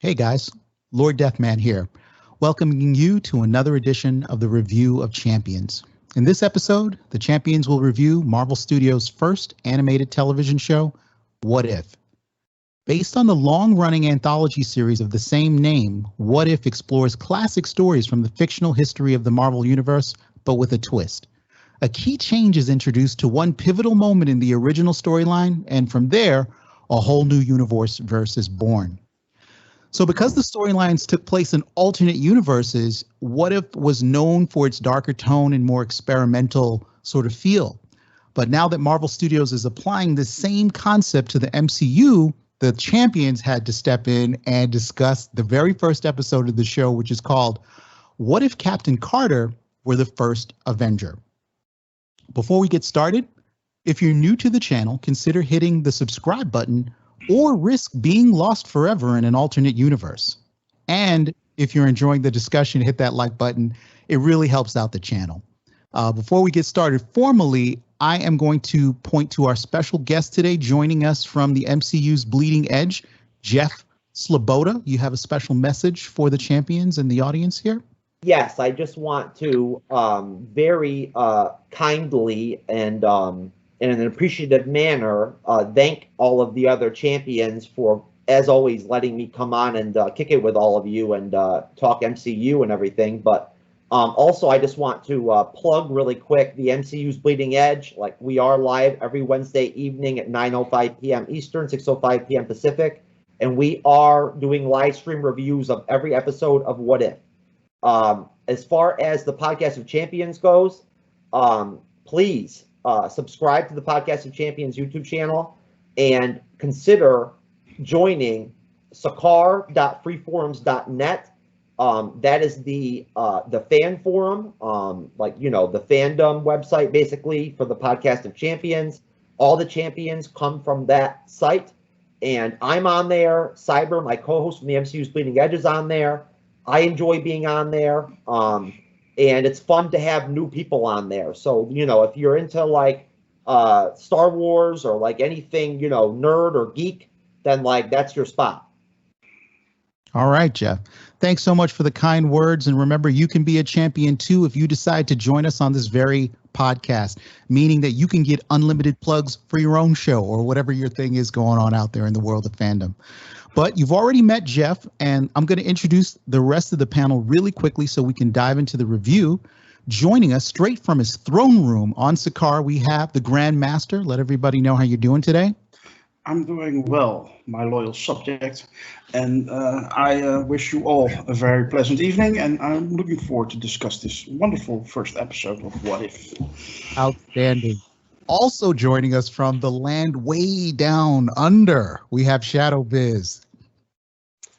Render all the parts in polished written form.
Hey guys, Lord Deathman here, welcoming you to another edition of the Review of Champions. In this episode, the Champions will review Marvel Studios' first animated television show, What If? Based on the long-running anthology series of the same name, What If explores classic stories from the fictional history of the Marvel Universe, but with a twist. A key change is introduced to one pivotal moment in the original storyline, and from there, a whole new universe is born. So because the storylines took place in alternate universes, What If was known for its darker tone and more experimental sort of feel. But now that Marvel Studios is applying the same concept to the MCU, the Champions had to step in and discuss the very first episode of the show, which is called What If Captain Carter Were the First Avenger? Before we get started, if you're new to the channel, consider hitting the subscribe button or risk being lost forever in an alternate universe. And if you're enjoying the discussion, hit that like button. It really helps out the channel. Before we get started formally, I am going to point to our special guest today joining us from the MCU's Bleeding Edge, Jeff Sloboda. You have a special message for the Champions and the audience here? Yes, I just want to very kindly and in an appreciative manner, thank all of the other champions for, as always, letting me come on and kick it with all of you and talk MCU and everything. But also, I just want to plug really quick the MCU's Bleeding Edge. Like, we are live every Wednesday evening at 9:05 p.m. Eastern, 6:05 p.m. Pacific. And we are doing live stream reviews of every episode of What If. As far as the Podcast of Champions goes, please subscribe to the Podcast of Champions YouTube channel and consider joining sakar.freeforums.net. That is the fan forum, the fandom website basically for the Podcast of Champions. All the champions come from that site, and I'm on there. Cyber, my co-host from the MCU's Bleeding Edge, is on there. I enjoy being on there, and it's fun to have new people on there. So, if you're into Star Wars or anything, nerd or geek, then that's your spot. All right, Jeff. Thanks so much for the kind words. And remember, you can be a champion too if you decide to join us on this very podcast, meaning that you can get unlimited plugs for your own show or whatever your thing is going on out there in the world of fandom. But you've already met Jeff, and I'm going to introduce the rest of the panel really quickly so we can dive into the review. Joining us straight from his throne room on Sakar, we have the Grand Master. Let everybody know how you're doing today. I'm doing well, my loyal subject, and I wish you all a very pleasant evening, and I'm looking forward to discuss this wonderful first episode of What If. Outstanding. Also joining us from the land way down under, we have Shadow Biz.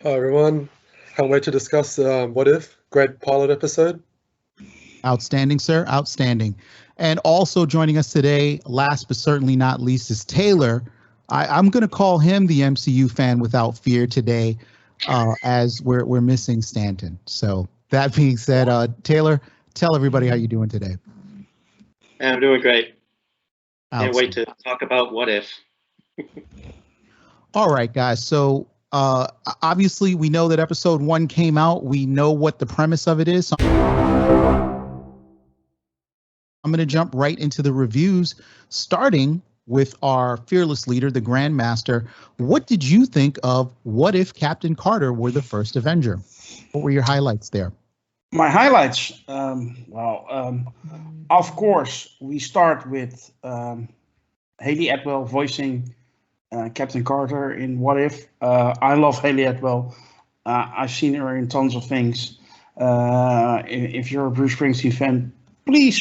Hi everyone, can't wait to discuss What If, great pilot episode. Outstanding, sir, outstanding. And also joining us today, last but certainly not least, is Taylor. I'm going to call him the MCU fan without fear today, as we're missing Stanton. So that being said, Taylor, tell everybody how you're doing today. I'm doing great. Can't wait to talk about What If. All right, guys. So obviously we know that episode 1 came out. We know what the premise of it is. So I'm going to jump right into the reviews, starting with our fearless leader, the Grand Master. What did you think of What If Captain Carter Were the First Avenger? What were your highlights there? My highlights, of course, we start with Haley Atwell voicing Captain Carter in What If. I love Haley Atwell. I've seen her in tons of things. If you're a Bruce Springsteen fan, please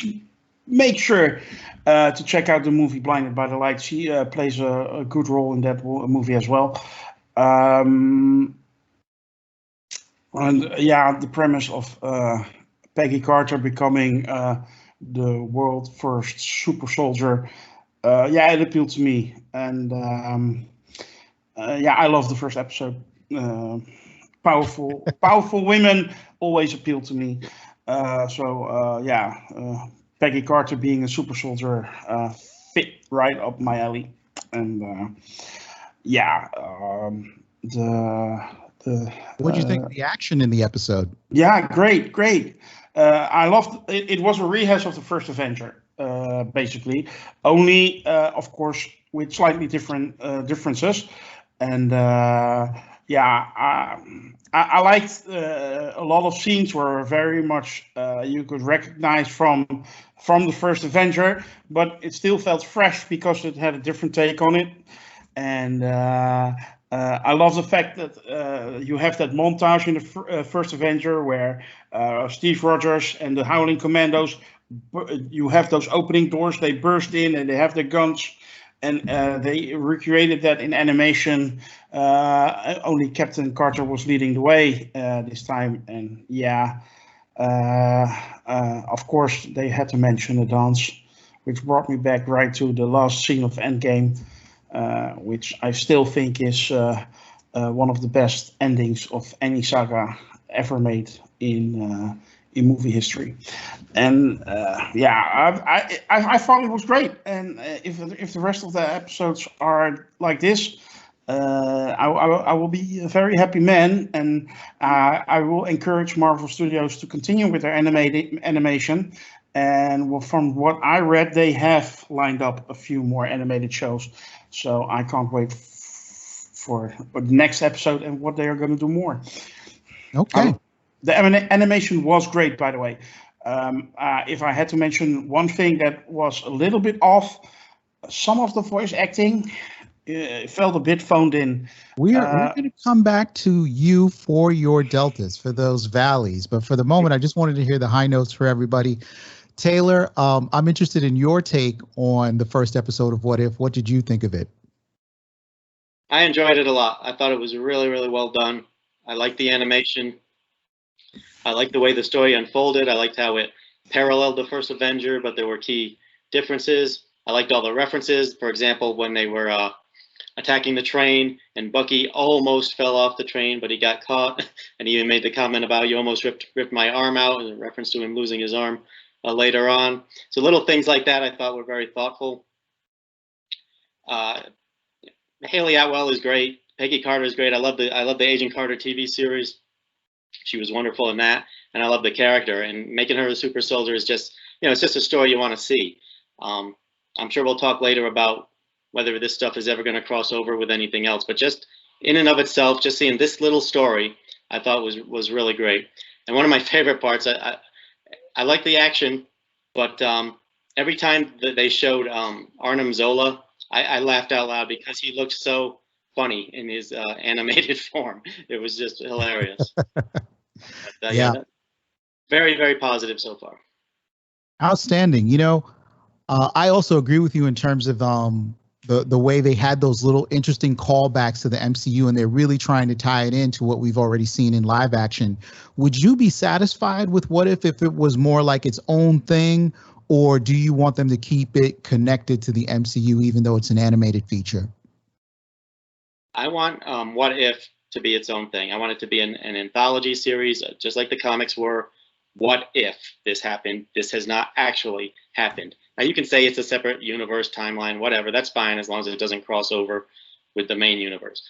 make sure to check out the movie Blinded by the Light. She plays a good role in that movie as well. And yeah, the premise of Peggy Carter becoming the world's first super soldier, it appealed to me. And I love the first episode. Powerful women always appeal to me. Peggy Carter being a super soldier fit right up my alley. And What did you think of the action in the episode? Yeah, great. I loved it. It was a rehash of the first Avenger, basically. Only, of course, with slightly different differences. And I liked a lot of scenes were very much you could recognize from the first Avenger, but it still felt fresh because it had a different take on it. And I love the fact that you have that montage in the first Avenger where Steve Rogers and the Howling Commandos, you have those opening doors, they burst in and they have their guns, and they recreated that in animation. Only Captain Carter was leading the way this time. And yeah, of course, they had to mention the dance, which brought me back right to the last scene of Endgame. Which I still think is one of the best endings of any saga ever made in movie history. And I thought it was great. And if the rest of the episodes are like this, I will be a very happy man, and I will encourage Marvel Studios to continue with their animation. And from what I read, they have lined up a few more animated shows. So I can't wait for the next episode and what they are going to do more. Okay. The animation was great, by the way. If I had to mention one thing that was a little bit off, some of the voice acting felt a bit phoned in. We're going to come back to you for your deltas, for those valleys. But for the moment, I just wanted to hear the high notes for everybody. Taylor, I'm interested in your take on the first episode of What If. What did you think of it? I enjoyed it a lot. I thought it was really, really well done. I liked the animation. I liked the way the story unfolded. I liked how it paralleled the first Avenger, but there were key differences. I liked all the references. For example, when they were attacking the train and Bucky almost fell off the train, but he got caught. And he even made the comment about, you almost ripped my arm out, in reference to him losing his arm. Later on. So little things like that I thought were very thoughtful. Haley Atwell is great. Peggy Carter is great. I love the Agent Carter TV series. She was wonderful in that, and I love the character. And making her a super soldier is just, it's just a story you want to see. I'm sure we'll talk later about whether this stuff is ever going to cross over with anything else. But just in and of itself, just seeing this little story, I thought was really great. And one of my favorite parts, I like the action, but every time that they showed Arnim Zola, I laughed out loud because he looked so funny in his animated form. It was just hilarious. But, yeah, very, very positive so far. Outstanding. I also agree with you in terms of the way they had those little interesting callbacks to the MCU, and they're really trying to tie it into what we've already seen in live action. Would you be satisfied with What If it was more like its own thing, or do you want them to keep it connected to the MCU even though it's an animated feature? I want What If to be its own thing. I want it to be an anthology series, just like the comics were. What if this happened? This has not actually happened. Now, you can say it's a separate universe, timeline, whatever. That's fine as long as it doesn't cross over with the main universe.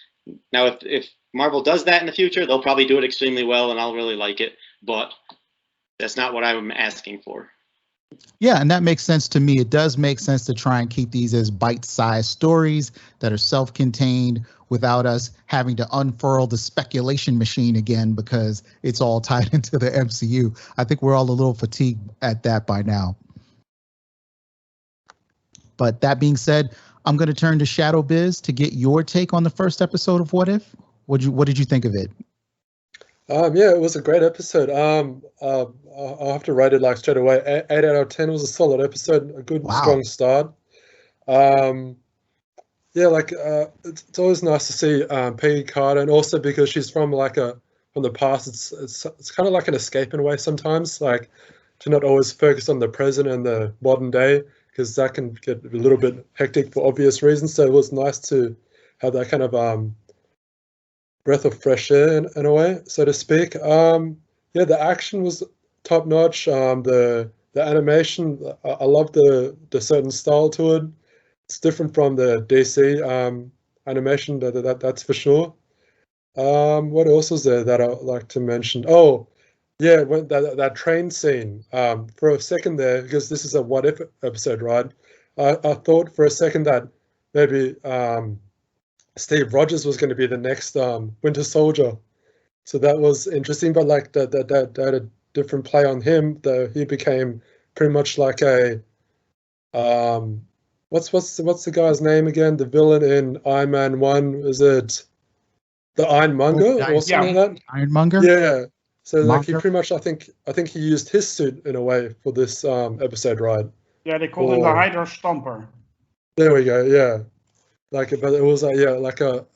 Now, if Marvel does that in the future, they'll probably do it extremely well, and I'll really like it. But that's not what I'm asking for. Yeah, and that makes sense to me. It does make sense to try and keep these as bite-sized stories that are self-contained without us having to unfurl the speculation machine again because it's all tied into the MCU. I think we're all a little fatigued at that by now. But that being said, I'm going to turn to Shadow Biz to get your take on the first episode of What If. What did you think of it? Yeah, it was a great episode. I'll have to rate it like straight away. 8 out of 10. It was a solid episode, a good, strong start. Yeah, like it's always nice to see Peggy Carter, and also because she's from from the past, it's kind of like an escape in a way sometimes, like to not always focus on the present and the modern day, because that can get a little bit hectic for obvious reasons. So it was nice to have that kind of breath of fresh air in a way, so to speak. Yeah, the action was top notch. The animation, I love the certain style to it. It's different from the DC animation, that's for sure. What else was there that I'd like to mention? Oh, yeah, when that train scene. For a second there, because this is a what if episode, right? I thought for a second that maybe Steve Rogers was going to be the next Winter Soldier. So that was interesting, but like that had a different play on him. Though he became pretty much like a what's the guy's name again? The villain in Iron Man 1, is it the Ironmonger or something like that? Ironmonger? Yeah. So like he Monger? pretty much I think he used his suit in a way for this episode, right? Yeah, they called him the Hydra Stomper. There we go. Yeah. Like, but it was like an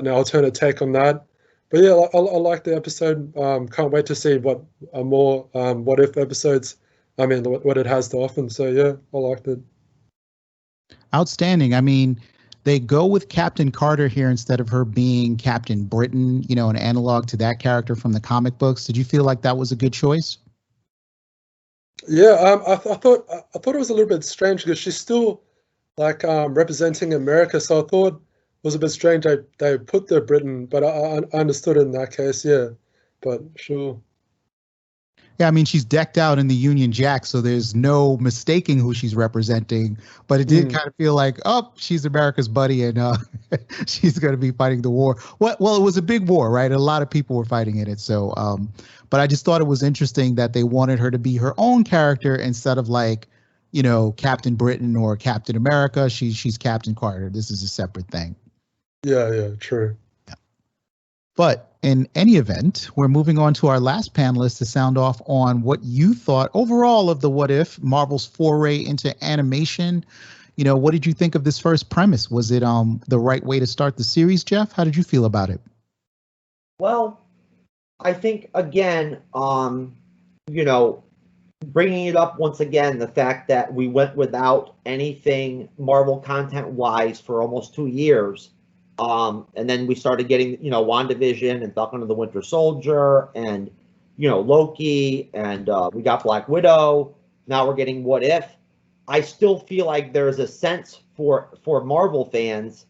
alternate take on that. But yeah, I like the episode. Can't wait to see what more what if episodes. I mean, what it has to offer. So yeah, I liked it. Outstanding. I mean, they go with Captain Carter here instead of her being Captain Britain, you know, an analog to that character from the comic books. Did you feel like that was a good choice? Yeah, I thought it was a little bit strange because she's still like representing America, so I thought it was a bit strange they put the Britain, but I understood it in that case, yeah. But sure. Yeah, I mean, she's decked out in the Union Jack, so there's no mistaking who she's representing. But it did kind of feel like, oh, she's America's buddy, and she's going to be fighting the war. Well, it was a big war, right? A lot of people were fighting in it. So, but I just thought it was interesting that they wanted her to be her own character instead of like, you know, Captain Britain or Captain America. She's Captain Carter. This is a separate thing. Yeah, true. But in any event, we're moving on to our last panelist to sound off on what you thought overall of the What If, Marvel's foray into animation. You know, what did you think of this first premise? Was it the right way to start the series, Jeff? How did you feel about it? Well, I think again, you know, bringing it up once again, the fact that we went without anything Marvel content-wise for almost 2 years. And then we started getting, you know, WandaVision and Falcon and the Winter Soldier and, you know, Loki and we got Black Widow. Now we're getting What If. I still feel like there's a sense for Marvel fans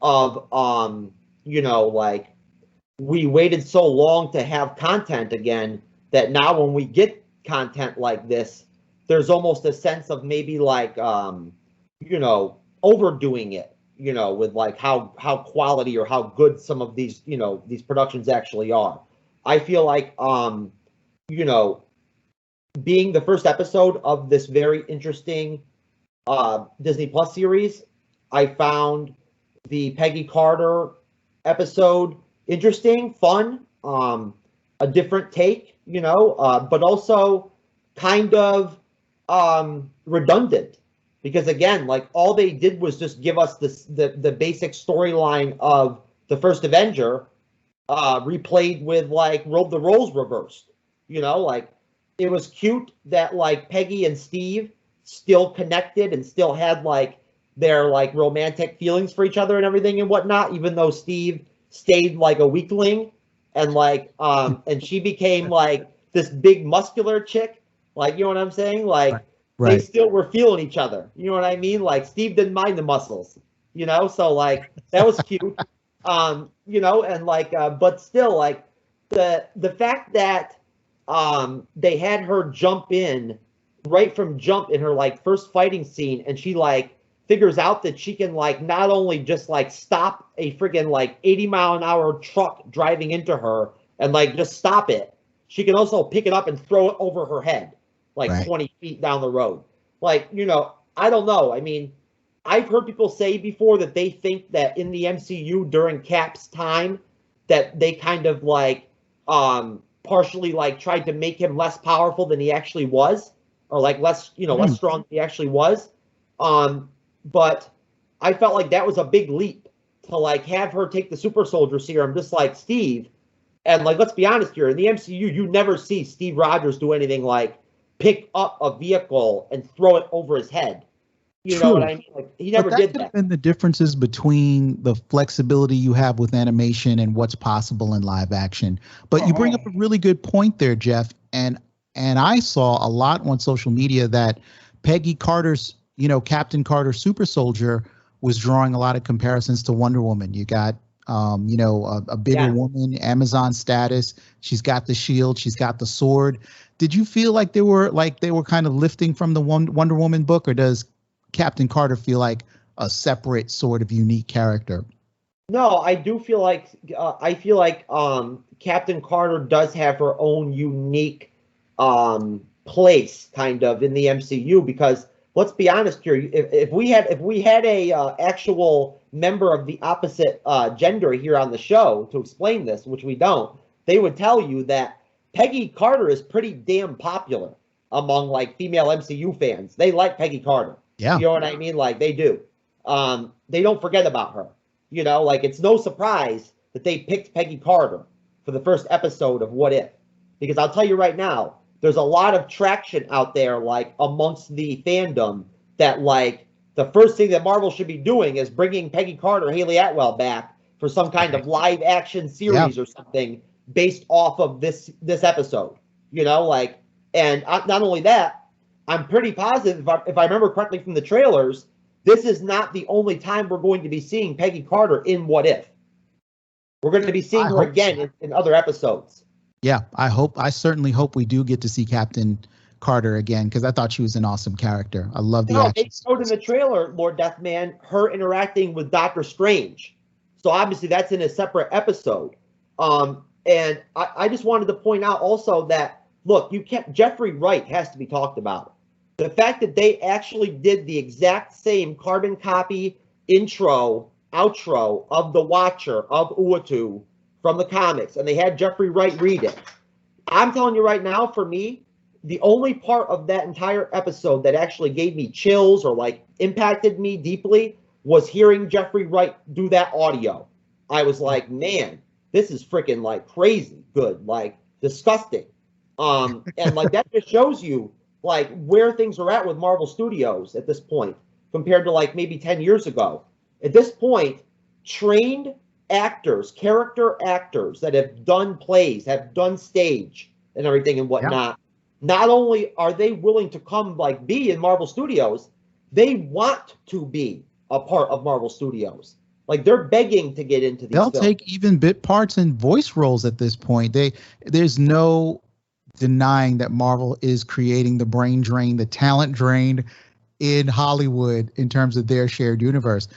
of, you know, like we waited so long to have content again that now when we get content like this, there's almost a sense of maybe like, you know, overdoing it. You know, with like how quality or how good some of these, you know, these productions actually are. I feel like, you know, being the first episode of this very interesting Disney Plus series, I found the Peggy Carter episode interesting, fun, a different take, you know, but also kind of redundant. Because again, like all they did was just give us the basic storyline of the first Avenger, replayed with like the roles reversed. You know, like it was cute that like Peggy and Steve still connected and still had like their like romantic feelings for each other and everything and whatnot, even though Steve stayed like a weakling and like and she became like this big muscular chick. Like, you know what I'm saying? Like. Right. They still were feeling each other. You know what I mean? Like Steve didn't mind the muscles, you know? So like that was cute. You know, and like but still like the fact that they had her jump in right from jump in her like first fighting scene and she like figures out that she can like not only just like stop a friggin' like 80-mile-an-hour truck driving into her and like just stop it. She can also pick it up and throw it over her head. Like right. 20 feet down the road. Like, you know, I don't know. I mean, I've heard people say before that they think that in the MCU during Cap's time that they kind of like partially like tried to make him less powerful than he actually was or like less, you know, less strong than he actually was. But I felt like that was a big leap to like have her take the super soldier serum just like Steve. And like, let's be honest here, in the MCU, you never see Steve Rogers do anything like pick up a vehicle and throw it over his head. You know what I mean? Like he never did that. And the differences between the flexibility you have with animation and what's possible in live action. But you bring up a really good point there, Jeff. And I saw a lot on social media that Peggy Carter's, you know, Captain Carter Super Soldier was drawing a lot of comparisons to Wonder Woman. You got A bigger woman, Amazon status. She's got the shield. She's got the sword. Did you feel like they were kind of lifting from the Wonder Woman book, or does Captain Carter feel like a separate sort of unique character? No, I do feel like Captain Carter does have her own unique place kind of in the MCU, because let's be honest here, if we had a actual member of the opposite gender here on the show to explain this, which we don't, they would tell you that Peggy Carter is pretty damn popular among like female MCU fans. They like Peggy Carter. Yeah. You know what I mean? Like they do. They don't forget about her. Like it's no surprise that they picked Peggy Carter for the first episode of What If, because I'll tell you right now, there's a lot of traction out there, like amongst the fandom, that like the first thing that Marvel should be doing is bringing Peggy Carter, Haley Atwell back for some kind of live action series or something based off of this episode. And not only that, I'm pretty positive, if I remember correctly from the trailers, this is not the only time we're going to be seeing Peggy Carter in What If. We're going to be seeing her again in other episodes. Yeah, I certainly hope we do get to see Captain Carter again, because I thought she was an awesome character. I love the action. They showed in the trailer, Lord Deathman, her interacting with Doctor Strange. So obviously that's in a separate episode. And I just wanted to point out also that, look, Jeffrey Wright has to be talked about. The fact that they actually did the exact same carbon copy intro, outro of The Watcher of Uatu from the comics, and they had Jeffrey Wright read it. I'm telling you right now, for me, the only part of that entire episode that actually gave me chills or like impacted me deeply was hearing Jeffrey Wright do that audio. I was like, man, this is freaking like crazy good, like disgusting. And like that just shows you like where things are at with Marvel Studios at this point compared to like maybe 10 years ago. At this point, trained actors, character actors that have done plays, have done stage and everything and whatnot, not only are they willing to come like be in Marvel Studios, they want to be a part of Marvel Studios. Like they're begging to get into these They'll films. take even bit parts and voice roles at this point. There's no denying that Marvel is creating the brain drain, the talent drain in Hollywood in terms of their shared universe.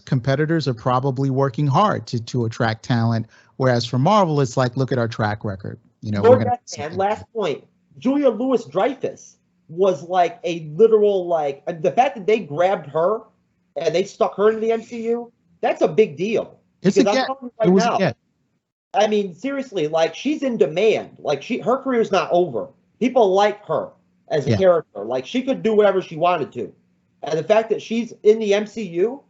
Competitors are probably working hard to attract talent, whereas for Marvel, it's like, look at our track record. And last point, Julia Louis-Dreyfus was like a literal, like, the fact that they grabbed her and they stuck her into the MCU, that's a big deal. It's a get. It was a get. I mean, seriously, like she's in demand. Like her career's not over. People like her as a character. Like she could do whatever she wanted to. And the fact that she's in the MCU,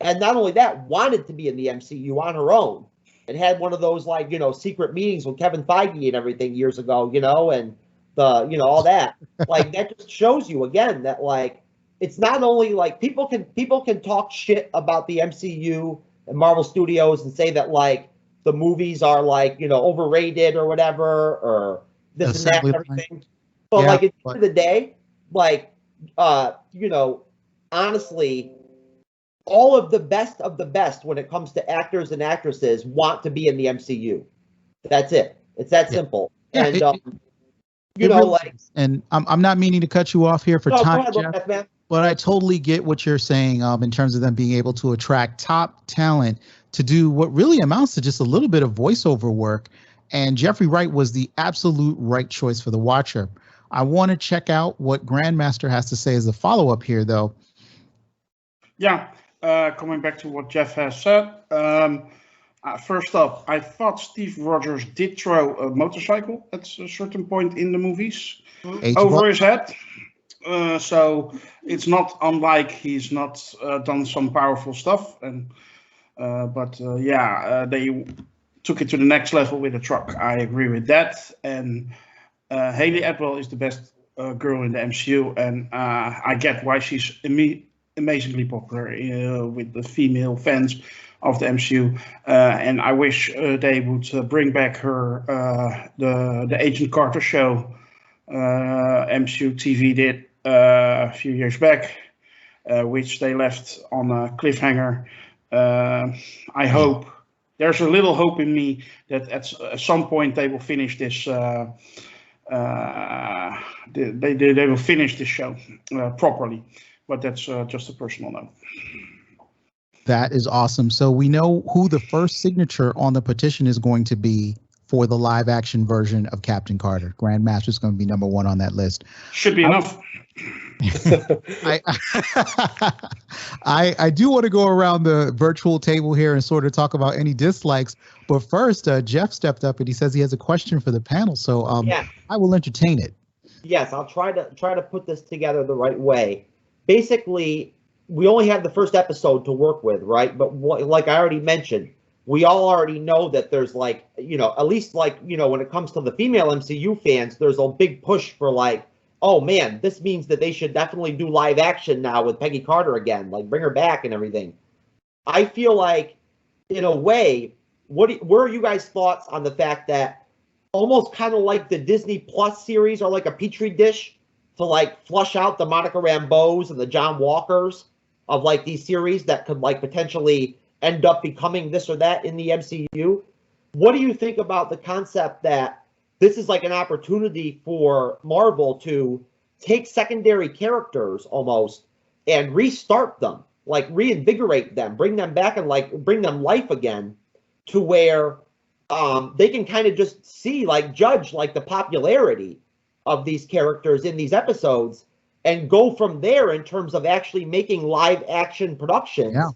and not only that, wanted to be in the MCU on her own, and had one of those like, secret meetings with Kevin Feige and everything years ago, and all that. Like that just shows you again that like it's not only like people can talk shit about the MCU and Marvel Studios and say that like the movies are like, overrated or whatever, or this and that and everything. But like at the end of the day, like, honestly, all of the best when it comes to actors and actresses want to be in the MCU. That's it. It's that simple. Yeah, and, and I'm not meaning to cut you off here for time, Jeff, man. But I totally get what you're saying in terms of them being able to attract top talent to do what really amounts to just a little bit of voiceover work. And Jeffrey Wright was the absolute right choice for The Watcher. I want to check out what Grandmaster has to say as a follow-up here, though. Yeah, coming back to what Jeff has said. First up, I thought Steve Rogers did throw a motorcycle at a certain point in the movies over his head. So it's not unlike he's not done some powerful stuff. But they took it to the next level with a truck. I agree with that. And Haley Atwell is the best girl in the MCU. And I get why she's amazingly popular with the female fans of the MCU. And I wish they would bring back her, the Agent Carter show MCU TV did a few years back, which they left on a cliffhanger. I hope there's a little hope in me that at some point they will finish this. They will finish this show properly, but that's just a personal note. That is awesome. So we know who the first signature on the petition is going to be for the live action version of Captain Carter. Grandmaster is going to be number 1 on that list. Should be enough. I do want to go around the virtual table here and sort of talk about any dislikes. But first, Jeff stepped up and he says he has a question for the panel. So I will entertain it. Yes, I'll try to put this together the right way. Basically, we only have the first episode to work with, right? But like I already mentioned, we all already know that there's like, at least like, when it comes to the female MCU fans, there's a big push for like, oh man, this means that they should definitely do live action now with Peggy Carter again, like bring her back and everything. I feel like, in a way, what are you guys' thoughts on the fact that almost kind of like the Disney Plus series are like a petri dish to like flush out the Monica Rambeaus and the John Walkers of like these series that could like potentially end up becoming this or that in the MCU? What do you think about the concept that this is like an opportunity for Marvel to take secondary characters almost and restart them, like reinvigorate them, bring them back and like bring them life again, to where they can kind of just see, like judge like the popularity of these characters in these episodes and go from there in terms of actually making live action productions. Yeah,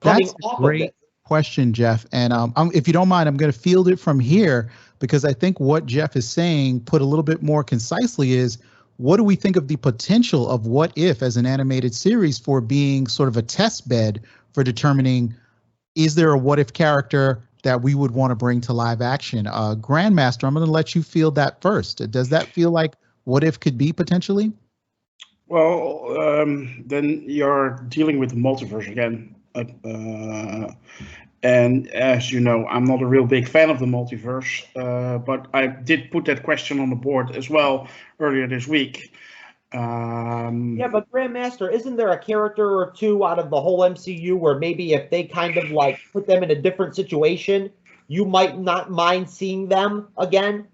that's a great question, Jeff. And if you don't mind, I'm going to field it from here, because I think what Jeff is saying, put a little bit more concisely, is what do we think of the potential of What If as an animated series for being sort of a test bed for determining, is there a what if character that we would want to bring to live action? Grandmaster, I'm going to let you field that first. Does that feel like What If could be potentially? Well, then you're dealing with the multiverse again. And as you know, I'm not a real big fan of the multiverse, but I did put that question on the board as well earlier this week. Yeah, but Grandmaster, isn't there a character or two out of the whole MCU where maybe if they kind of like put them in a different situation, you might not mind seeing them again?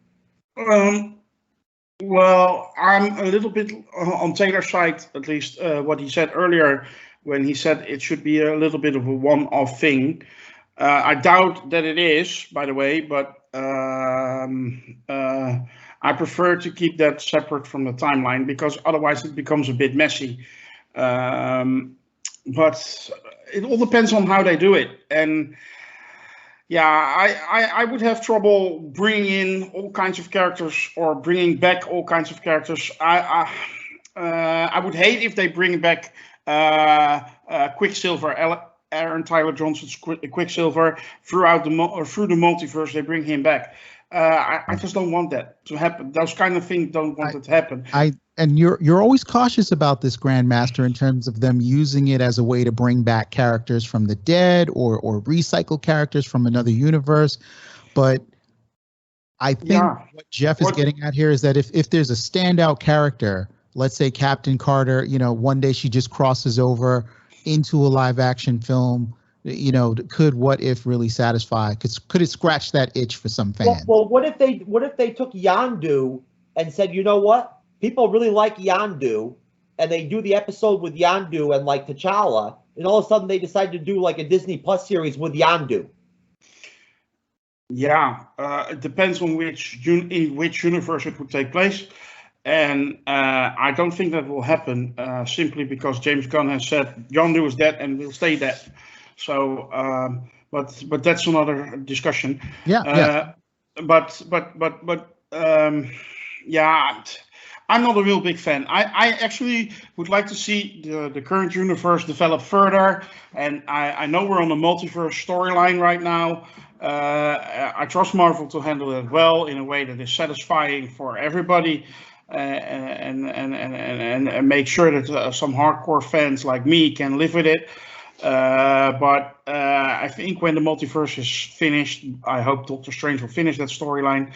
Well, I'm a little bit on Taylor's side, at least what he said earlier when he said it should be a little bit of a one-off thing. I doubt that it is, by the way, but I prefer to keep that separate from the timeline, because otherwise it becomes a bit messy. But it all depends on how they do it. And yeah, I would have trouble bringing in all kinds of characters or bringing back all kinds of characters. I would hate if they bring back Quicksilver, Aaron Tyler Johnson's Quicksilver through the multiverse. They bring him back. I just don't want that to happen. Those kind of things don't want it to happen. And you're always cautious about this, Grandmaster, in terms of them using it as a way to bring back characters from the dead or recycle characters from another universe. But I think what Jeff is getting at here is that if there's a standout character, let's say Captain Carter, one day she just crosses over into a live action film, could What If really satisfy? Could it scratch that itch for some fans? Well, what if they took Yondu and said, you know what? People really like Yondu, and they do the episode with Yondu and like T'Challa, and all of a sudden they decide to do like a Disney Plus series with Yondu. Yeah, it depends on in which universe it would take place. And I don't think that will happen simply because James Gunn has said Yondu is dead and will stay dead. So, but that's another discussion. Yeah. But I'm not a real big fan. I actually would like to see the current universe develop further. And I know we're on the multiverse storyline right now. I trust Marvel to handle it well in a way that is satisfying for everybody. And make sure that some hardcore fans like me can live with it. But I think when the multiverse is finished, I hope Doctor Strange will finish that storyline.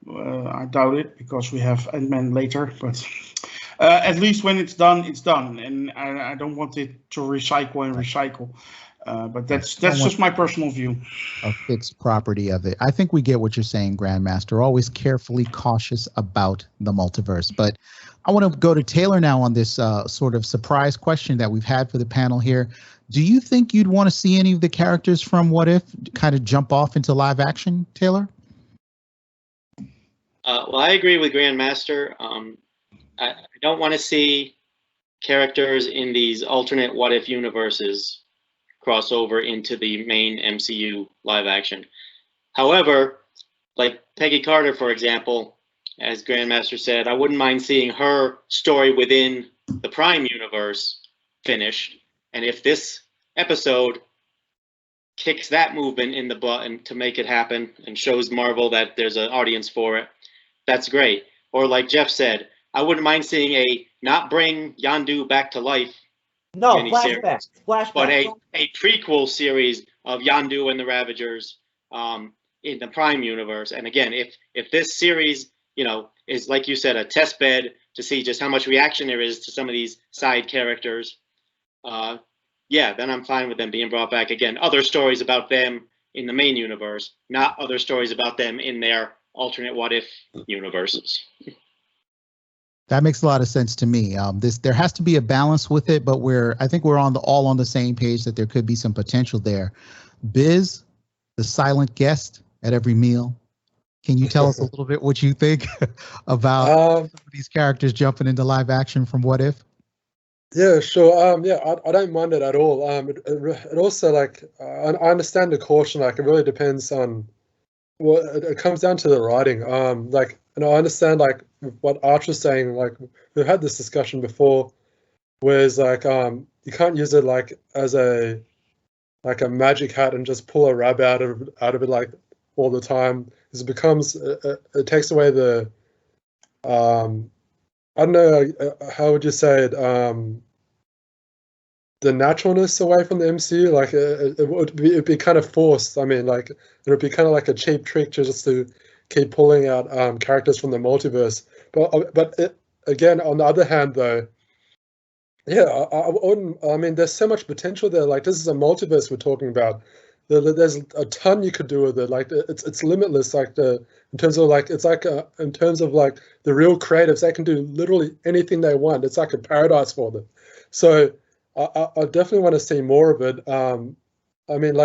I doubt it because we have Ant-Man later. But at least when it's done, it's done. And I don't want it to recycle and recycle. But that's just my personal view. A fixed property of it. I think we get what you're saying, Grandmaster. Always carefully cautious about the multiverse. But I want to go to Taylor now on this sort of surprise question that we've had for the panel here. Do you think you'd want to see any of the characters from What If kind of jump off into live action, Taylor? Well, I agree with Grandmaster. I don't want to see characters in these alternate What If universes cross over into the main MCU live action. However, like Peggy Carter, for example, as Grandmaster said, I wouldn't mind seeing her story within the Prime universe finished. And if this episode kicks that movement in the butt and to make it happen and shows Marvel that there's an audience for it, that's great. Or like Jeff said, I wouldn't mind seeing a not bring Yondu back to life. No, flashbacks. But a prequel series of Yondu and the Ravagers in the Prime universe. And again, if this series, is like you said, a test bed to see just how much reaction there is to some of these side characters, then I'm fine with them being brought back again. Other stories about them in the main universe, not other stories about them in their alternate What If universes. That makes a lot of sense to me. There has to be a balance with it, but I think we're all on the same page that there could be some potential there. Biz, the silent guest at every meal, can you tell us a little bit what you think about these characters jumping into live action from What If? Yeah, sure. I don't mind it at all. It also I understand the caution. It really depends on. Well, it comes down to the writing. And I understand what Arch was saying. We've had this discussion before, whereas you can't use it as a magic hat and just pull a rabbit out of it all the time. Because it becomes it takes away the I don't know how would you say it the naturalness away from the MCU. It'd be kind of forced. I mean, it would be kind of like a cheap trick just to keep pulling out characters from the multiverse. But again, on the other hand, though, yeah, I wouldn't. I mean, there's so much potential there. This is a multiverse we're talking about. There's a ton you could do with it. It's limitless. In terms of in terms of the real creatives, they can do literally anything they want. It's like a paradise for them. So I definitely want to see more of it. I mean,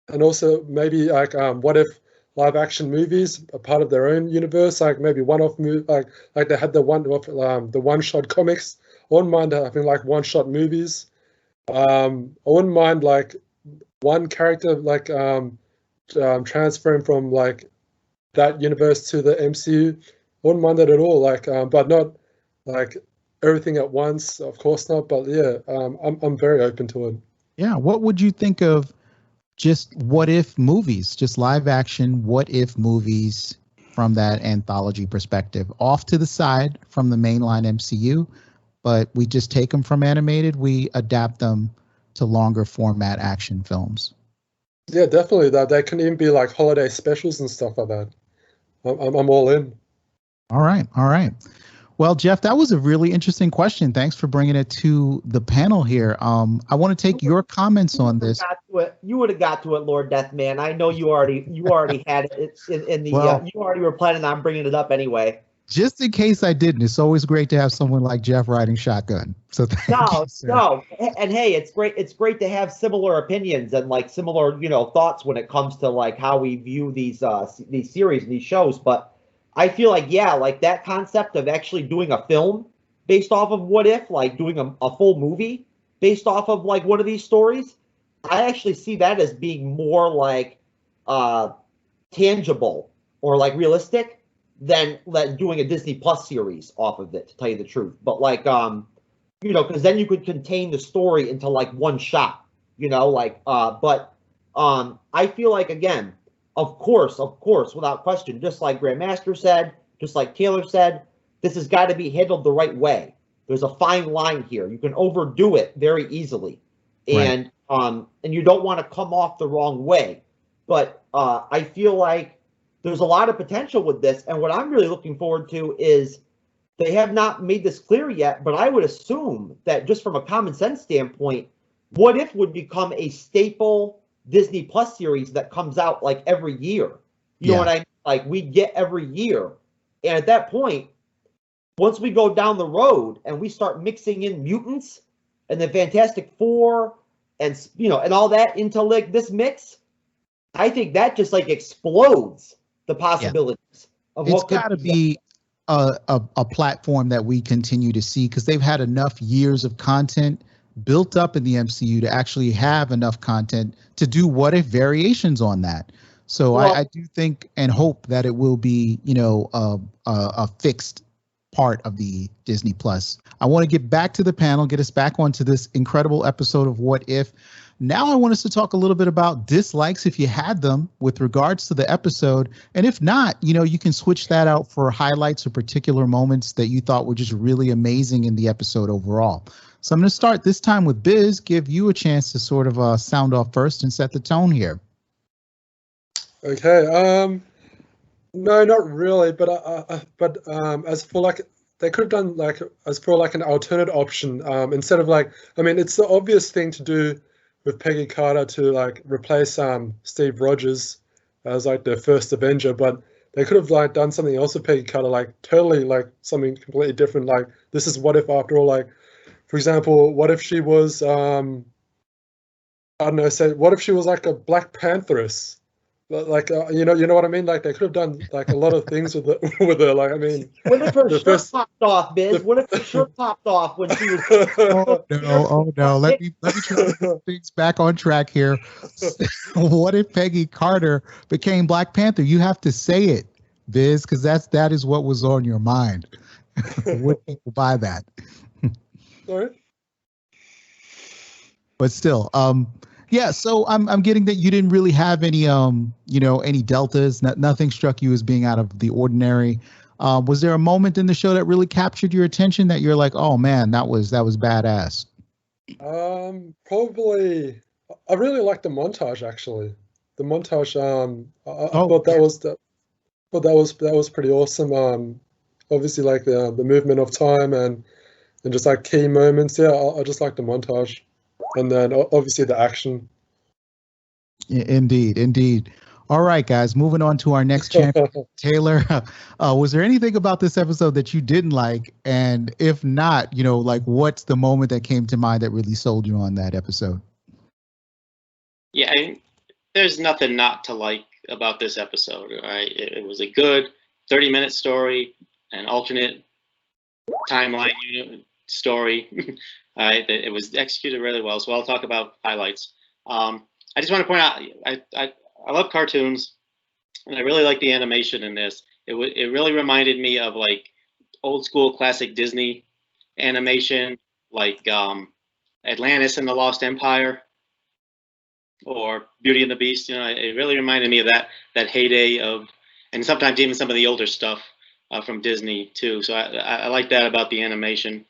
and also maybe What If live action movies are part of their own universe, maybe one-off movie, like they had the one-shot comics. I wouldn't mind having one-shot movies. I wouldn't mind one character transferring from that universe to the MCU. I wouldn't mind that at all. But not everything at once, of course not. But yeah, I'm very open to it. Yeah, what would you think of just What If movies, just live action What If movies from that anthology perspective, off to the side from the mainline MCU, but we just take them from animated, we adapt them to longer format action films? Yeah, definitely. They can even be holiday specials and stuff like that. I'm all in. All right. Well, Jeff, that was a really interesting question. Thanks for bringing it to the panel here. I want to take your comments on this. You would have got to it, Lord Deathman. I know you already had it in the. You already were planning on bringing it up anyway. Just in case I didn't, it's always great to have someone like Jeff riding shotgun. So no, and hey, it's great. It's great to have similar opinions and similar, thoughts when it comes to how we view these series and these shows. But I feel that concept of actually doing a film based off of What If, doing a full movie based off of one of these stories, I actually see that as being more tangible or realistic than doing a Disney Plus series off of it, to tell you the truth. But because then you could contain the story into one shot, but I feel again, of course, without question, just like Grandmaster said, just like Taylor said, this has got to be handled the right way. There's a fine line here. You can overdo it very easily, and you don't want to come off the wrong way. But I feel there's a lot of potential with this, and what I'm really looking forward to is they have not made this clear yet, but I would assume that just from a common sense standpoint, What If would become a staple Disney Plus series that comes out like every year. You know what I mean? Like we get every year. And at that point, once we go down the road and we start mixing in mutants and the Fantastic Four and and all that into like this mix, I think that just like explodes the possibilities of it's what could got to be a platform that we continue to see, because they've had enough years of content built up in the MCU to actually have enough content to do what if variations on that. So I do think and hope that it will be, a fixed part of the Disney Plus. I want to get back to the panel, get us back onto this incredible episode of What If. Now I want us to talk a little bit about dislikes, if you had them, with regards to the episode. And if not, you can switch that out for highlights or particular moments that you thought were just really amazing in the episode overall. So I'm going to start this time with Biz, give you a chance to sort of sound off first and set the tone here. Okay. No, not really. But as for like, they could have done like as for like an alternate option instead of like, I mean, it's the obvious thing to do with Peggy Carter to like replace Steve Rogers as like the first Avenger, but they could have like done something else with Peggy Carter, like totally like something completely different. Like this is What If after all. Like, for example, what if she was I don't know, say what if she was like a Black Pantheress? Like you know what I mean? Like they could have done like a lot of things with her. Like I mean, what if her shirt popped off, Biz? What if her shirt popped off when she was? Oh no! Let me try to put things back on track here. What if Peggy Carter became Black Panther? You have to say it, Biz, because that is what was on your mind. Would people buy that? Sorry. But still, yeah, so I'm getting that you didn't really have any any deltas. Nothing struck you as being out of the ordinary. Was there a moment in the show that really captured your attention that you're like, oh man, that was badass? Probably. I really liked the montage actually. The montage. I thought that was pretty awesome. Obviously like the movement of time and just like key moments. Yeah, I just like the montage. And then obviously the action. Indeed. All right, guys, moving on to our next champion, Taylor. Was there anything about this episode that you didn't like? And if not, like what's the moment that came to mind that really sold you on that episode? Yeah, there's nothing not to like about this episode, right? It was a good 30-minute story, an alternate timeline story. It was executed really well, so I'll talk about highlights. I just want to point out, I love cartoons, and I really like the animation in this. It really reminded me of like old school classic Disney animation, like Atlantis and the Lost Empire, or Beauty and the Beast. It really reminded me of that heyday of, and sometimes even some of the older stuff from Disney too. So I like that about the animation.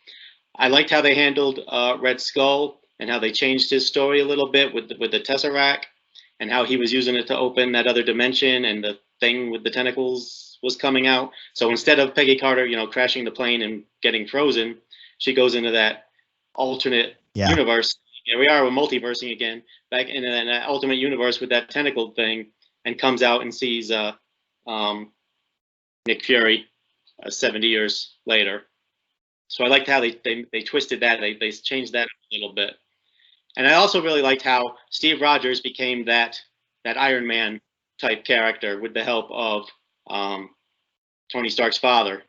I liked how they handled Red Skull and how they changed his story a little bit with the Tesseract and how he was using it to open that other dimension, and the thing with the tentacles was coming out. So instead of Peggy Carter, crashing the plane and getting frozen, she goes into that alternate universe. Here we are, we're multiversing again, back in an ultimate universe with that tentacle thing, and comes out and sees Nick Fury 70 years later. So I liked how they twisted that. They changed that a little bit. And I also really liked how Steve Rogers became that Iron Man type character with the help of Tony Stark's father.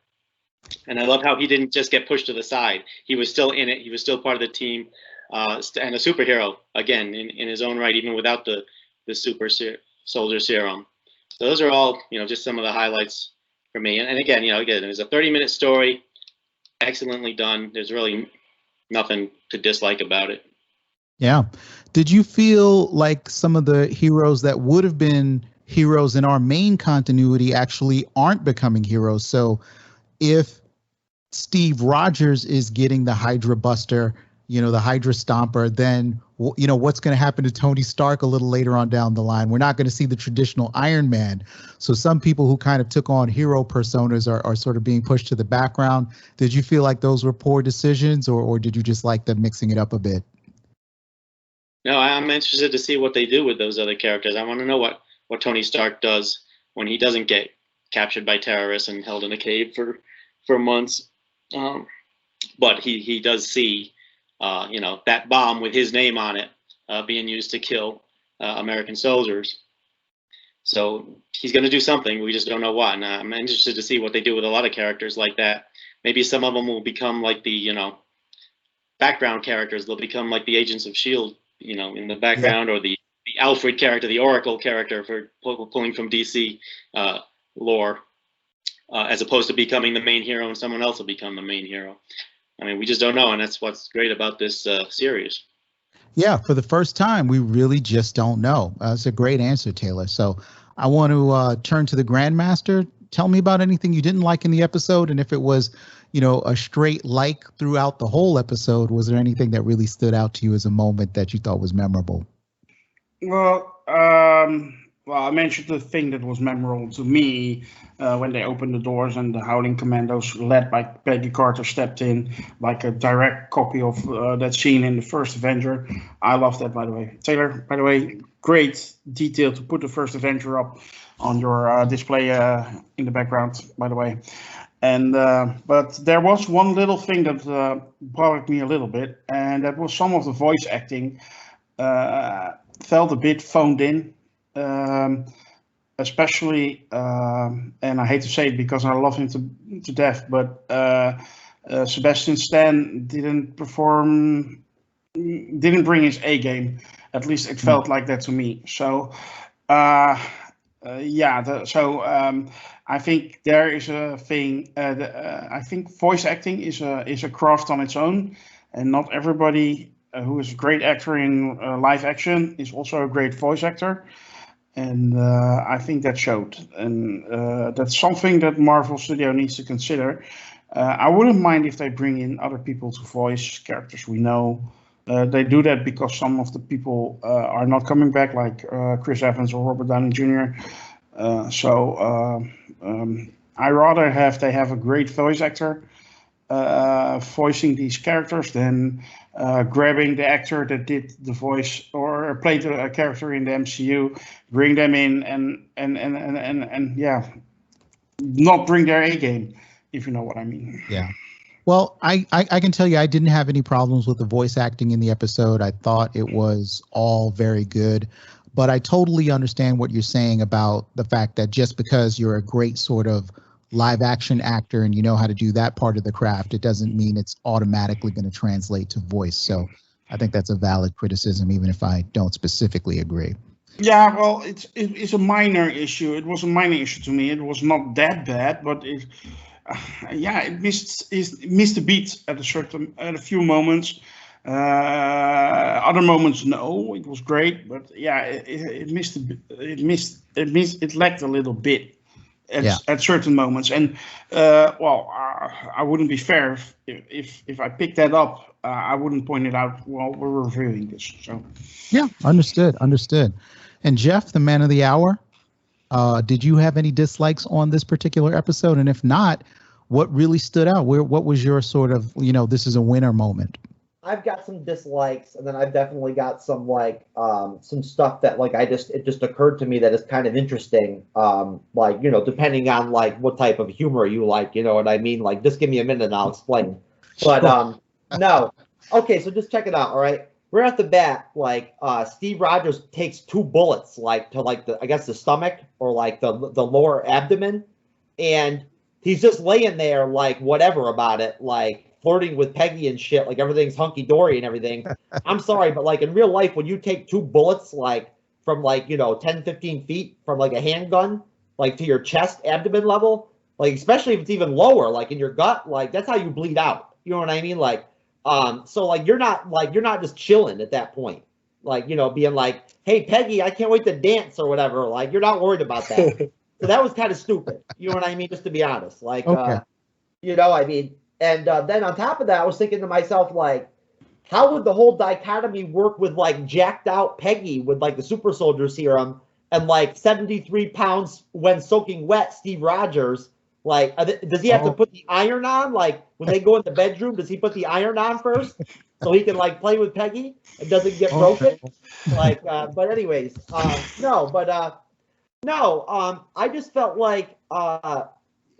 And I love how he didn't just get pushed to the side. He was still in it. He was still part of the team, and a superhero again in his own right, even without the super soldier serum. So those are all just some of the highlights for me. And again, it was a 30-minute story, excellently done. There's really nothing to dislike about it. Yeah. Did you feel like some of the heroes that would have been heroes in our main continuity actually aren't becoming heroes? So if Steve Rogers is getting the Hydra Buster, the Hydra Stomper, then, what's going to happen to Tony Stark a little later on down the line? We're not going to see the traditional Iron Man. So some people who kind of took on hero personas are sort of being pushed to the background. Did you feel like those were poor decisions, or did you just like them mixing it up a bit? No, I'm interested to see what they do with those other characters. I want to know what Tony Stark does when he doesn't get captured by terrorists and held in a cave for months. But he does see, that bomb with his name on it being used to kill American soldiers. So he's going to do something. We just don't know what. And I'm interested to see what they do with a lot of characters like that. Maybe some of them will become like the background characters. They'll become like the Agents of S.H.I.E.L.D. In the background, or the Alfred character, the Oracle character, for pulling from DC lore, as opposed to becoming the main hero, and someone else will become the main hero. I mean, we just don't know, and that's what's great about this series. Yeah, for the first time, we really just don't know. That's a great answer, Taylor. So I want to turn to the Grandmaster. Tell me about anything you didn't like in the episode, and if it was, a straight like throughout the whole episode, was there anything that really stood out to you as a moment that you thought was memorable? Well, I mentioned the thing that was memorable to me when they opened the doors and the Howling Commandos, led by Peggy Carter, stepped in, like a direct copy of that scene in the first Avenger. I love that, by the way. Taylor, by the way, great detail to put the first Avenger up on your display in the background, by the way. And but there was one little thing that bothered me a little bit, and that was some of the voice acting felt a bit phoned in, especially, and I hate to say it because I love him to death, but Sebastian Stan didn't bring his A game. At least it felt like that to me. So, I think there is a thing. I think voice acting is a craft on its own, and not everybody who is a great actor in live action is also a great voice actor. And I think that showed, and that's something that Marvel Studio needs to consider. I wouldn't mind if they bring in other people to voice characters we know. They do that because some of the people are not coming back, like Chris Evans or Robert Downey Jr. I rather they have a great voice actor voicing these characters than grabbing the actor that did the voice or played a character in the MCU, bring them in and not bring their A game, if you know what I mean. Yeah. Well, I can tell you I didn't have any problems with the voice acting in the episode. I thought it was all very good. But I totally understand what you're saying about the fact that just because you're a great sort of live action actor and you know how to do that part of the craft, it doesn't mean it's automatically going to translate to voice. So I think that's a valid criticism, even if I don't specifically agree. Yeah, well, it's a minor issue. It was a minor issue to me. It was not that bad, but it missed the beat at a few moments. Other moments, no, it was great, but yeah, it lacked a little bit at certain moments. And I wouldn't be fair if I picked that up. I wouldn't point it out while we're reviewing this. So yeah, understood. And Jeff, the man of the hour, did you have any dislikes on this particular episode? And if not, what really stood out? What was your sort of, this is a winner moment? I've got some dislikes, and then I've definitely got some some stuff that it just occurred to me that is kind of interesting. Depending on what type of humor you like, you know what I mean? Just give me a minute and I'll explain. But no. Okay, so just check it out, all right? Right off the bat, Steve Rogers takes 2 bullets to the stomach or the lower abdomen, and he's just laying there whatever about it, flirting with Peggy and shit, everything's hunky-dory and everything. I'm sorry, but in real life, when you take 2 bullets from 10, 15 feet from a handgun to your chest, abdomen level, especially if it's even lower, in your gut, that's how you bleed out. You know what I mean? So you're not just chilling at that point, being hey Peggy, I can't wait to dance or whatever. You're not worried about that. So that was kind of stupid. You know what I mean? Just to be honest, okay. I mean. And then on top of that, I was thinking to myself, how would the whole dichotomy work with jacked out Peggy with the super soldier serum and 73 pounds when soaking wet Steve Rogers? Does he have to put the iron on? When they go in the bedroom, does he put the iron on first? so he can like play with Peggy and doesn't get broken. Like, but anyways, I just felt like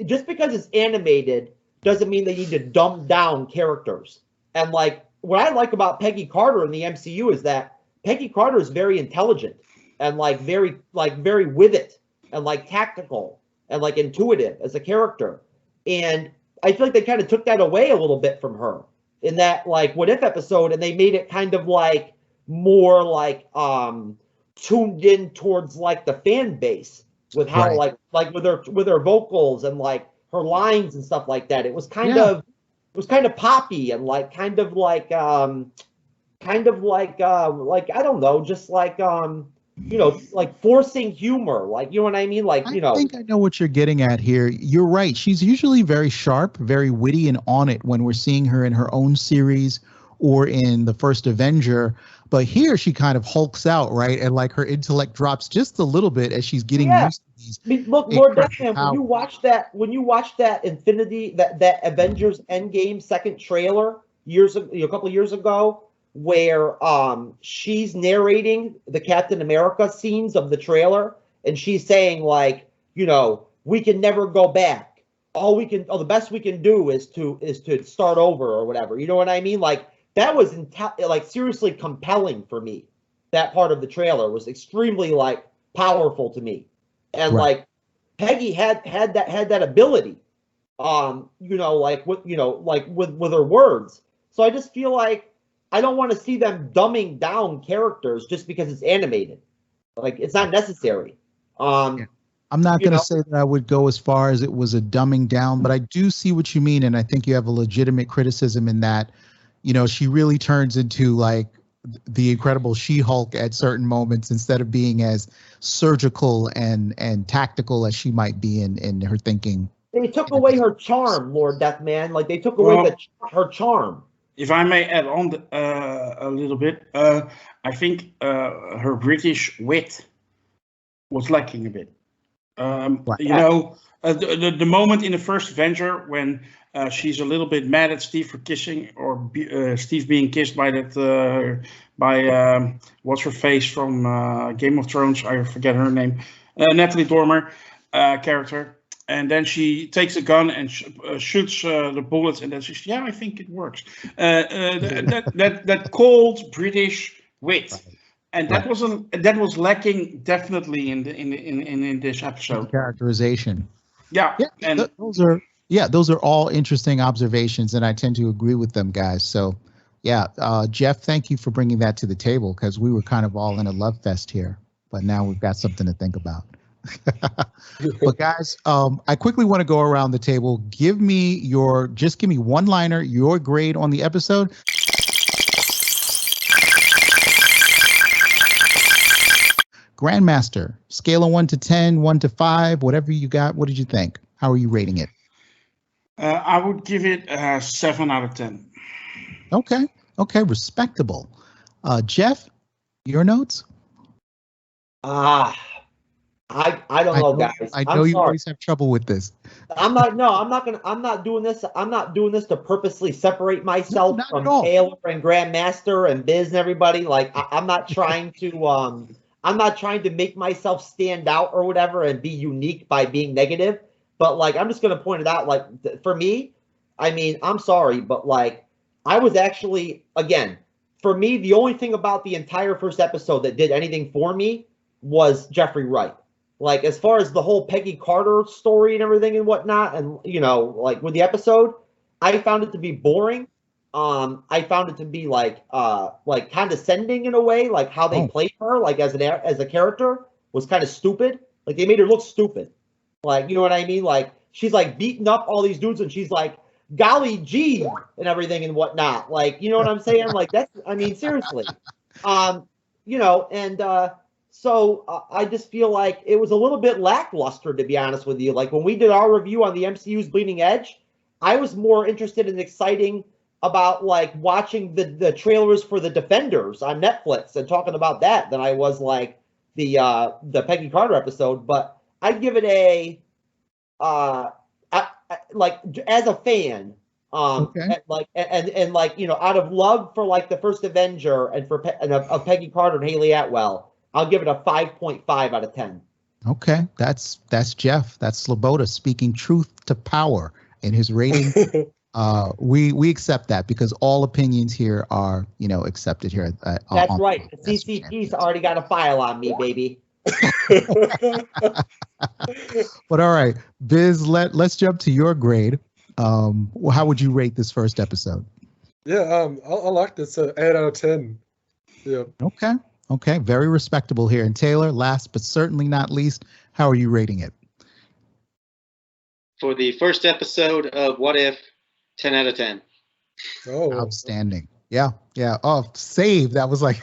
just because it's animated doesn't mean they need to dumb down characters. And like what I like about Peggy Carter in the MCU is that Peggy Carter is very intelligent and like very with it and like tactical and like intuitive as a character. And I feel like they kind of took that away a little bit from her in that like What If episode, and they made it kind of like more like tuned in towards like the fan base with how like with her vocals and like her lines and stuff like that. It was kind of poppy and like kind of like I don't know, just like like forcing humor, like, you know what I mean? Like, I think I know what you're getting at here. You're right. She's usually very sharp, very witty and on it when we're seeing her in her own series or in the first Avenger. But here she kind of hulks out, right? And like her intellect drops just a little bit as she's getting used to these. I mean, look, Lord Deathman, when you watch that that Avengers Endgame second trailer a couple of years ago, where she's narrating the Captain America scenes of the trailer, and she's saying like, we can never go back. The best we can do is to start over or whatever. You know what I mean? Like that was like seriously compelling for me. That part of the trailer was extremely like powerful to me, and like Peggy had that ability, like with her words. So I just feel like I don't want to see them dumbing down characters just because it's animated. Like it's not necessary. I'm not going to say that I would go as far as it was a dumbing down, but I do see what you mean, and I think you have a legitimate criticism in that. She really turns into like the Incredible She-Hulk at certain moments instead of being as surgical and tactical as she might be in her thinking. They took away her charm, Lord Deathman. Like they took away her charm. If I may add on a little bit, I think her British wit was lacking a bit. The moment in the first Avenger when she's a little bit mad at Steve for kissing, or Steve being kissed by what's her face from Game of Thrones? I forget her name. Natalie Dormer character. And then she takes a gun and shoots the bullets, and then she says, "Yeah, I think it works." That cold British wit, and that was lacking definitely in this episode. Characterization. Yeah, and those are all interesting observations, and I tend to agree with them, guys. So, Jeff, thank you for bringing that to the table because we were kind of all in a love fest here, but now we've got something to think about. But guys, I quickly want to go around the table. Give me one liner, your grade on the episode. Grandmaster, scale of 1 to 10, 1 to 5, whatever you got. What did you think? How are you rating it? I would give it a 7 out of 10. Okay, respectable. Jeff, your notes? I don't know, guys. I know you always have trouble with this. I'm not doing this. I'm not doing this to purposely separate myself from Taylor and Grandmaster and Biz and everybody. Like I'm not trying to make myself stand out or whatever and be unique by being negative. But like I'm just gonna point it out. Like for me, I mean, I'm sorry, but like I was actually, again, for me, the only thing about the entire first episode that did anything for me was Jeffrey Wright. Like, as far as the whole Peggy Carter story and everything and whatnot, and, like, with the episode, I found it to be boring. I found it to be, like condescending in a way, like, how they played her, like, as a character was kind of stupid. Like, they made her look stupid. Like, you know what I mean? Like, she's, like, beating up all these dudes, and she's, like, golly gee, and everything and whatnot. Like, you know what I'm saying? Like, seriously. So I just feel like it was a little bit lackluster, to be honest with you. Like when we did our review on the MCU's Bleeding Edge, I was more interested and exciting about like watching the trailers for the Defenders on Netflix and talking about that than I was like the Peggy Carter episode. But I'd give it a like as a fan, Okay. And like, you know, out of love for like the first Avenger and for of Peggy Carter and Haley Atwell, I'll give it a 5.5 out of 10. Okay, that's Jeff. That's Sloboda speaking truth to power in his rating. We accept that because all opinions here are, you know, accepted here. That's right. The CCP's already got a file on me, baby. But all right, Biz, let's jump to your grade. How would you rate this first episode? Yeah, I liked it. So 8 out of 10. Yeah. Okay, very respectable here. And Taylor, last but certainly not least, how are you rating it? For the first episode of What If, 10 out of 10. Oh, Outstanding. Yeah. Oh, save. That was like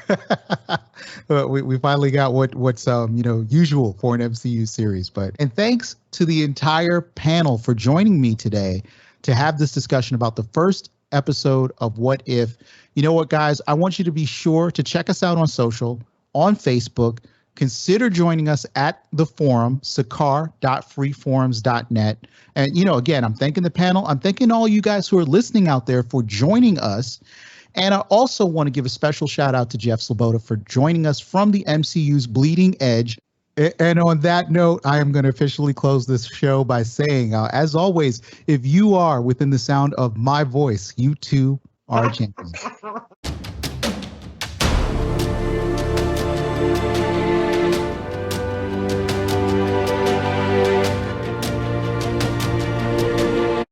we finally got what's you know, usual for an MCU series. And thanks to the entire panel for joining me today to have this discussion about the first episode of What If. You know what, guys? I want you to be sure to check us out on social, on Facebook. Consider joining us at the forum, sakar.freeforums.net. And, you know, again, I'm thanking the panel. I'm thanking all you guys who are listening out there for joining us. And I also want to give a special shout out to Jeff Sloboda for joining us from the MCU's Bleeding Edge. And on that note, I am going to officially close this show by saying, as always, if you are within the sound of my voice, you too are champions.